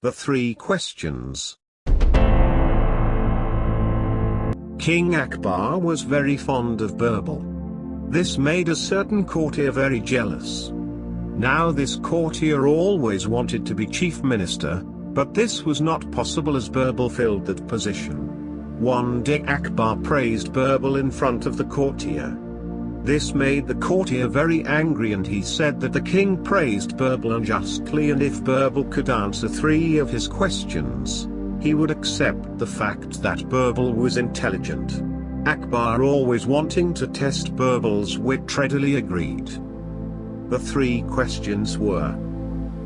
The three questions. King Akbar was very fond of Birbal. This made a certain courtier very jealous. Now this courtier always wanted to be chief minister, but this was not possible as Birbal filled that position. One day Akbar praised Birbal in front of the courtier. This made the courtier very angry, and he said that the king praised Birbal unjustly, and if Birbal could answer 3 of his questions, he would accept the fact that Birbal was intelligent. Akbar, always wanting to test Birbal's wit, readily agreed. The 3 questions were: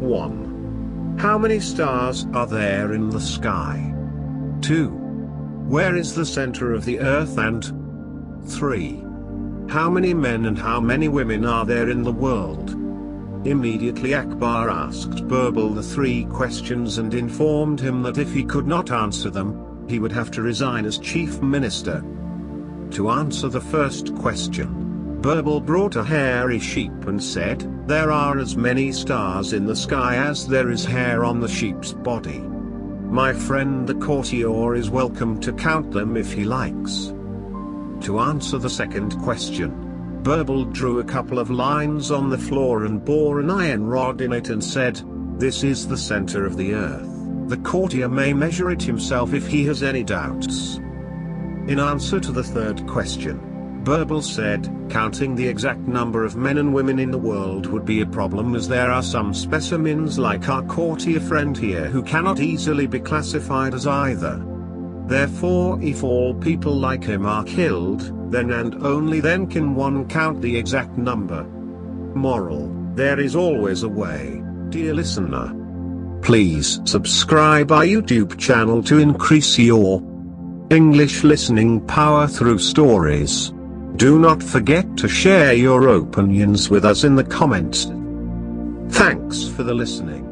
1. How many stars are there in the sky? 2. Where is the center of the earth? And 3. How many men and how many women are there in the world? Immediately Akbar asked Birbal the 3 questions and informed him that if he could not answer them, he would have to resign as chief minister. To answer the first question, Birbal brought a hairy sheep and said, "There are as many stars in the sky as there is hair on the sheep's body. My friend the courtier is welcome to count them if he likes." To answer the second question, Birbal drew a couple of lines on the floor and bore an iron rod in it and said, "This is the center of the earth. The courtier may measure it himself if he has any doubts." In answer to the third question, Birbal said, counting the exact number of men and women in the world would be a problem, as there are some specimens like our courtier friend here who cannot easily be classified as either. Therefore, if all people like him are killed, then and only then can one count the exact number. Moral: there is always a way, dear listener. Please subscribe our YouTube channel to increase your English listening power through stories. Do not forget to share your opinions with us in the comments. Thanks for the listening.